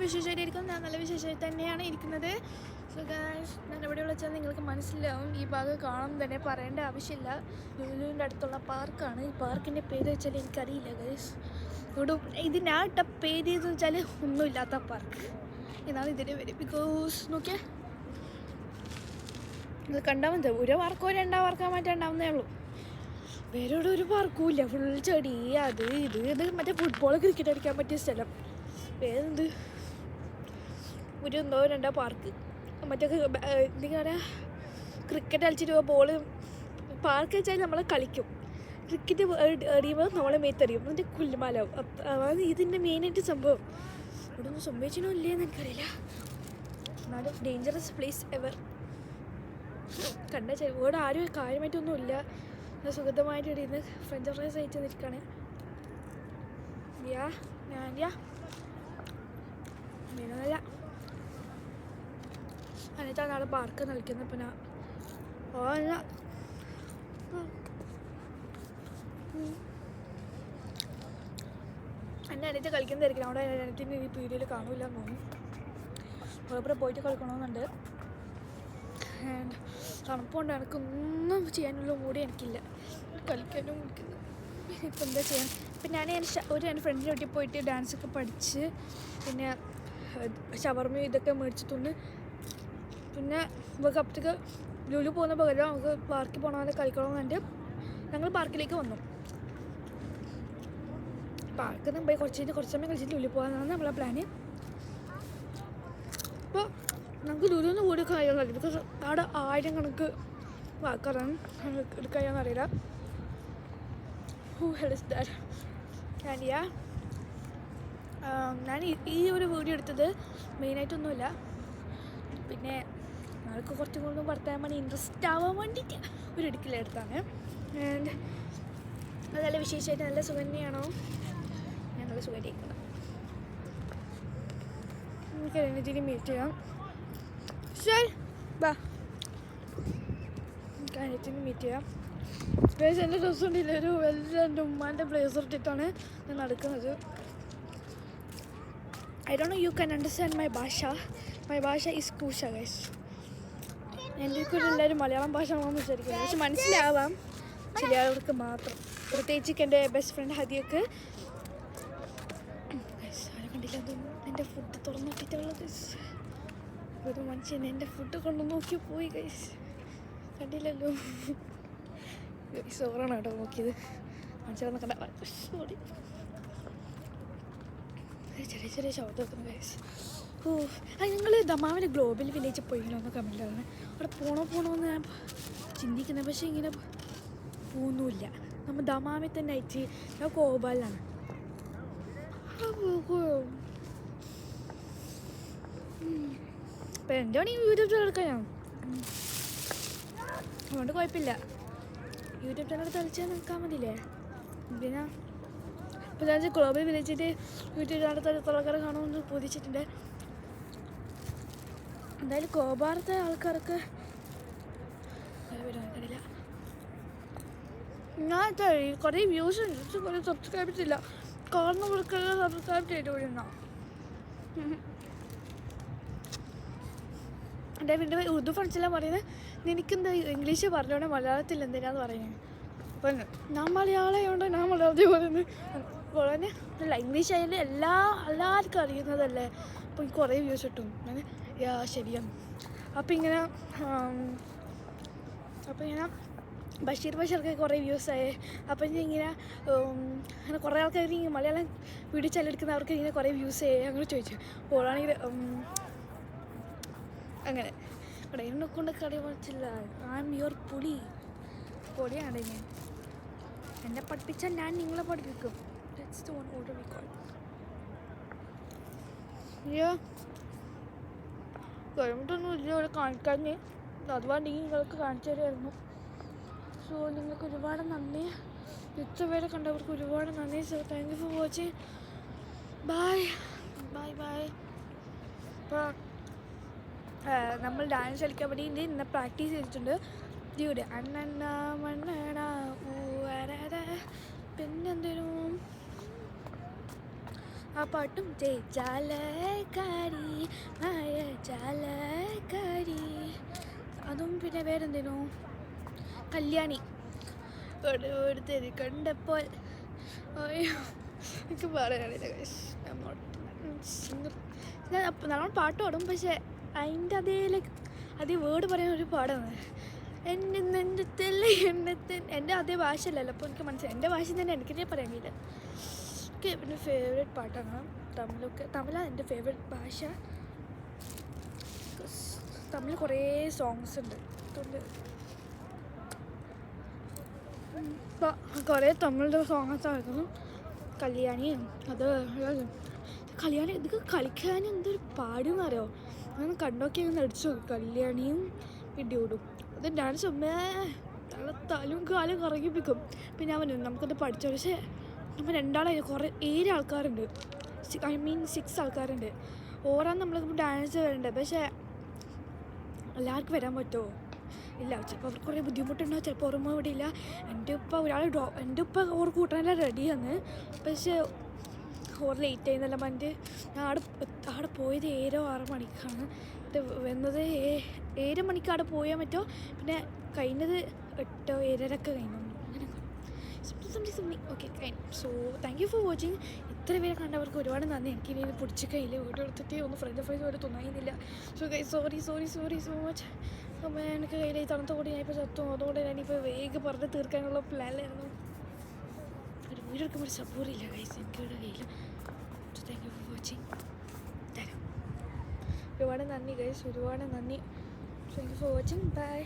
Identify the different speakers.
Speaker 1: വിശേഷമായിട്ടിരിക്കും. ഞാൻ നല്ല വിശേഷമായി തന്നെയാണ് ഇരിക്കുന്നത്. സോ ഗൈസ്, ഞാൻ എവിടെയുള്ള വെച്ചാൽ നിങ്ങൾക്ക് മനസ്സിലാവും. ഈ ഭാഗം കാണുമ്പോൾ തന്നെ പറയേണ്ട ആവശ്യമില്ല. ലുലുവിൻ്റെ അടുത്തുള്ള പാർക്കാണ്. ഈ പാർക്കിൻ്റെ പേര് വെച്ചാൽ എനിക്കറിയില്ല ഗൈസ്. ഇതിനാട്ട പേര് എന്ന് വെച്ചാൽ ഒന്നുമില്ലാത്ത പാർക്ക് എന്നാണ് ഇതിൻ്റെ പേര്. ബിക്കോസ് നോക്കിയാൽ ഇത് കണ്ടാൽ മതി, ഒരു പാർക്കോ രണ്ടാം പാർക്കോ മാറ്റാണ്ടാവുന്നേ ഉള്ളൂ. വേറെ ഒരു പാർക്കും ഇല്ല. ഫുൾ ചെടി, അത് ഇത് മറ്റേ ഫുട്ബോൾ ക്രിക്കറ്റ് അടിക്കാൻ പറ്റിയ സ്ഥലം. വേറെന്ത് എന്തോ രണ്ടാ പാർക്ക്, മറ്റേ എന്താ പറയുക, ക്രിക്കറ്റ് കളിച്ചിട്ട് ബോൾ പാർക്ക് വെച്ചാൽ നമ്മൾ കളിക്കും. ക്രിക്കറ്റ് എറിയുമ്പോൾ നമ്മളെ മേത്തറിയും, എന്നിട്ട് കുല്ലുമാലാവും. അതാണ് ഇതിൻ്റെ മെയിനായിട്ട് സംഭവം. ഇവിടെ ഒന്നും സംഭവിച്ചോ ഇല്ലേന്ന് എനിക്കറിയില്ല. എന്നാലും ഡേഞ്ചറസ് പ്ലേസ് എവർ. കണ്ട ഇവിടെ ആരും കാര്യമായിട്ടൊന്നും ഇല്ല. സുഗതമായിട്ട് ഇടിയുന്ന ഫ്രഞ്ച് ഫ്രൈസ് അയച്ചു നിൽക്കുകയാണ്. മീനൊന്നുമില്ല. എന്നിട്ടാണ് അവിടെ പാർക്ക് കളിക്കുന്നത്. പിന്നെ എൻ്റെ അനിയത്തെ കളിക്കുന്നതായിരിക്കും. അവിടെ അനിയത്തിൻ്റെ ഈ പീഡിയയിൽ കാണില്ല എന്ന് തോന്നുന്നു. അവിടെ പോയിട്ട് കളിക്കണമെന്നുണ്ട്. ആൻഡ് തണുപ്പുകൊണ്ട് എനിക്കൊന്നും ചെയ്യാനുള്ള മൂടി എനിക്കില്ല. കളിക്കാനും വിളിക്കുന്നു. ഇപ്പം എന്താ ചെയ്യാൻ. ഇപ്പം ഞാൻ എൻ്റെ ഫ്രണ്ടിൻ്റെ വീട്ടിൽ പോയിട്ട് ഡാൻസൊക്കെ പഠിച്ച് പിന്നെ ഷവർമയും ഇതൊക്കെ മേടിച്ചിട്ടുണ്ട്. പിന്നെ നമുക്ക് അപ്പത്തേക്ക് ലുലു പോകുന്ന പകരം നമുക്ക് പാർക്കിൽ പോകണമെന്ന് കളിക്കണമെന്നുണ്ട്. ഞങ്ങൾ പാർക്കിലേക്ക് വന്നു. പാർക്കിൽ നിന്ന് പോയി കുറച്ച് സമയം കളിച്ചിട്ട് ലുലു പോകാനാണ് നമ്മളെ പ്ലാന്. അപ്പോൾ നമുക്ക് ലുലുന്ന് കൂടി കഴിയാൻ ബിക്കോസ് അവിടെ 1000 കണക്ക് ആൾക്കാരാണ്. എടുക്കാനറിയില്ല. ഞാൻ ഈ ഒരു വീഡിയോ എടുത്തത് മെയിനായിട്ടൊന്നുമില്ല, പിന്നെ ഞങ്ങൾക്ക് കുറച്ചും കൂടെ വർത്താൻ വേണ്ടി ഇൻട്രസ്റ്റ് ആവാൻ വേണ്ടിയിട്ട് ഒരു എടുക്കലെടുത്താണ്. ആൻഡ് അത് നല്ല വിശേഷമായിട്ട് നല്ല സുഖം തന്നെയാണോ? ഞാൻ നല്ല സുഖമായിട്ടിരിക്കണം. എനിക്ക് അതിനെ മീറ്റ് ചെയ്യാം. ശരി, ബാ, കാര്യത്തിന് മീറ്റ് ചെയ്യാം. ഗൈസ്, എൻ്റെ ദിവസം ഉണ്ടില്ല, ഒരു വലിയ എൻ്റെ ഉമ്മാൻ്റെ ബ്ലേസർ ഇട്ടിട്ടാണ് ഞാൻ നടക്കുന്നത്. I don't know you can understand my ഭാഷ. മൈ ഭാഷ ഈസ് കൂഷ ഗൈസ്. എൻ്റെ കൂടെ എല്ലാവരും മലയാളം ഭാഷ ആണെന്ന് വിചാരിക്കുന്നത്. പക്ഷെ മനസ്സിലാവാം ചിലർക്ക് മാത്രം. പ്രത്യേകിച്ച് എൻ്റെ ബെസ്റ്റ് ഫ്രണ്ട് ഹദിയക്ക്. ആരും കണ്ടില്ല തോന്നുന്നു. എൻ്റെ ഫുഡ് തുറന്നിട്ടിട്ടുള്ളത് ഒരു മനുഷ്യൻ എൻ്റെ ഫുഡ് കൊണ്ട് നോക്കി പോയി ഗൈസ്. കണ്ടില്ലല്ലോ. സോറാണ് കേട്ടോ നോക്കിയത്. മനുഷ്യരൊന്നും കണ്ട സോറി. ചെറിയ ചെറിയ ശബ്ദം വെക്കുന്നു ഗൈസ്. അത് നിങ്ങൾ ദമാമിലെ ഗ്ലോബൽ വില്ലേജിൽ പോയില്ലോ എന്ന് കമൻറ്റിലാണ്. അവിടെ പോകണമെന്ന് ഞാൻ ചിന്തിക്കുന്നത്. പക്ഷേ ഇങ്ങനെ പോകുന്നുമില്ല. നമ്മൾ ദമാമിൽ തന്നെ അയച്ച് ഞാൻ കോബാലാണ്. അപ്പം എൻ്റെ വേണമെങ്കിൽ യൂട്യൂബ് ചാനൽ എടുക്കാം ഞാൻ. അതുകൊണ്ട് കുഴപ്പമില്ല. യൂട്യൂബ് ചാനൽ കളിച്ചാൽ നിൽക്കാൻ മതിയില്ലേ. പിന്നെ ഇപ്പോൾ ഞാൻ ഗ്ലോബൽ വില്ലേജിൻ്റെ യൂട്യൂബ് ചാനൽ ആൾക്കാരെ കാണുമെന്ന് പ്രതീക്ഷിച്ചിട്ടുണ്ട്. എന്തായാലും കോബാറത്തെ ആൾക്കാർക്ക് കഴിയില്ല. ഞാൻ കുറേ വ്യൂസ് ഉണ്ട്, കുറേ സബ്സ്ക്രൈബ് ചെയ്തില്ല. കാണുന്നവർക്ക് സബ്സ്ക്രൈബ് ചെയ്ത് വിടണം. എൻ്റെ പിന്നെ ഉറുദു ഫ്രണ്ട്സെല്ലാം പറയുന്നത് നിനക്കെന്താ ഇംഗ്ലീഷ് പറഞ്ഞോണ്ട് മലയാളത്തിൽ എന്തിനാന്ന് പറയുന്നത്. അപ്പം ഞാൻ മലയാളമായോണ്ട് ഞാൻ മലയാളത്തിൽ പറയുന്നത് വളരെ അല്ല. ഇംഗ്ലീഷ് ആയാലും എല്ലാവർക്കും അറിയുന്നതല്ലേ. അപ്പോൾ എനിക്ക് കുറേ വ്യൂസ് കിട്ടും. ഞാൻ ശരിയാണ്. അപ്പം ഇങ്ങനെ ബഷീർക്ക് കുറേ വ്യൂസായി. അപ്പം ഇങ്ങനെ അങ്ങനെ കുറേ ആൾക്കാർ മലയാളം വീഡിയോ ചാനലെടുക്കുന്നവർക്ക് ഇങ്ങനെ കുറേ വ്യൂസ് ആയി അങ്ങനെ ചോദിച്ചു. അപ്പോഴാണെങ്കിൽ അങ്ങനെ എന്നെ കൊണ്ട് കടയിൽ പറ്റില്ല. ഐ ആം യുവർ പൊടിയാണ് ഞാൻ. എന്നെ പഠിപ്പിച്ചാൽ ഞാൻ നിങ്ങളെ പഠിപ്പിക്കും. That's the one order we call. കഴിഞ്ഞിട്ടൊന്നും ഇല്ല ഇവിടെ കാണിക്കാൻ. അതുകൊണ്ട് നിങ്ങൾക്ക് കാണിച്ചു തരുമായിരുന്നു. സോ നിങ്ങൾക്ക് ഒരുപാട് നന്ദി. ഇതുവരെ കണ്ടവർക്ക് ഒരുപാട് നന്ദി. So thank you for watching. Bye bye bye. അപ്പോൾ നമ്മൾ ഡാൻസ് കളിക്കാൻ വേണ്ടി ഇന്ന് പ്രാക്ടീസ് ചെയ്തിട്ടുണ്ട്. ഇവിടെ അണ്ണ മണ്ണട പിന്നെന്തേലും ആ പാട്ടും ജയിച്ചാലേ എന്തേനു കല്യാണി എടുത്തത് കണ്ടപ്പോൾ അയ്യോ എനിക്ക് പറയാനില്ല ഞാൻ നല്ലോണം പാട്ട് പാടും, പക്ഷെ അതിൻ്റെ അതേ വേർഡ് പറയാൻ ഒരു പാടാണ്. എൻ്റെ അതേ ഭാഷയല്ലല്ലോ, അപ്പോൾ എനിക്ക് മനസ്സിലായി. എൻ്റെ ഭാഷ തന്നെ എനിക്കെന്നെ പറയാൻ കഴിയില്ല. എനിക്ക് എൻ്റെ ഫേവറേറ്റ് പാട്ടാണ് തമിഴാണ് എൻ്റെ ഫേവറേറ്റ് ഭാഷ. തമിഴ് കുറേ സോങ്സ് ഉണ്ട്, അതുകൊണ്ട് കുറേ തമിഴിൻ്റെ സോങ്സ് ആയിരുന്നു. കല്യാണിയും കല്യാണി ഇതൊക്കെ കളിക്കാൻ എന്തൊരു പാടുമെന്ന് അറിയോ? ഞാൻ കണ്ടോക്കി ഒന്ന് അടിച്ചു നോക്കും. കല്യാണിയും ഇടിയോടും അത് ഡാൻസ് തലും കാലും കറങ്ങിപ്പിക്കും. പിന്നെ ഞാൻ പറഞ്ഞു നമുക്കത് പഠിച്ചു, പക്ഷേ നമ്മൾ രണ്ടാളായി 7 ആൾക്കാരുണ്ട്, 6 ആൾക്കാരുണ്ട്. ഓരോന്നും നമ്മൾ ഡാൻസ് വരണ്ടേ, പക്ഷേ എല്ലാവർക്കും വരാൻ പറ്റുമോ? ഇല്ല. ചിലപ്പോൾ അവർക്ക് കുറേ ബുദ്ധിമുട്ടുണ്ടാവും, ചിലപ്പോൾ ഓർമ്മ ഇവിടെ ഇല്ല. എൻ്റെ ഉപ്പ ഓർ കൂട്ടാനെല്ലാം റെഡിയാണ്, പക്ഷേ ഓർ ലേറ്റ് ആയിരുന്നല്ല പറഞ്ഞിട്ട് ഞാൻ അവിടെ പോയത് 7-6 മണിക്കാണ്. വന്നത് 7 മണിക്ക് അവിടെ പോയാൽ പറ്റുമോ, പിന്നെ കഴിഞ്ഞത് 8-7:30 കഴിഞ്ഞു. അങ്ങനെ സംതിങ് ഓക്കെ കഴിഞ്ഞു. So thank you for watching. ഇത്ര പേരെ കണ്ടവർക്ക് ഒരുപാട് നന്ദി. എനിക്കിനി ഇത് പിടിച്ച് കയ്യിൽ വീഡിയോ എടുത്തിട്ട് ഒന്ന് ഫ്രണ്ട് ഓഫ് പോലെ തോന്നുന്നില്ല. So sorry so much. അപ്പോൾ എനിക്ക് കയ്യിൽ തണുത്ത കൂടി ഞാനിപ്പോൾ ചത്തു. അതുകൊണ്ട് ഞാനിപ്പോൾ വേഗം പറഞ്ഞ് തീർക്കാനുള്ള പ്ലാനിലായിരുന്നു. ഒരു വീഡിയോ എടുക്കുമ്പോൾ ഒരു സപ്പോർട്ടില്ല ഗൈസ് എനിക്കിവിടെ കയ്യിൽ. So thank you for watching. ഒരുപാട് നന്ദി ഗൈസ്, ഒരുപാട് നന്ദി. Thank you for watching. By.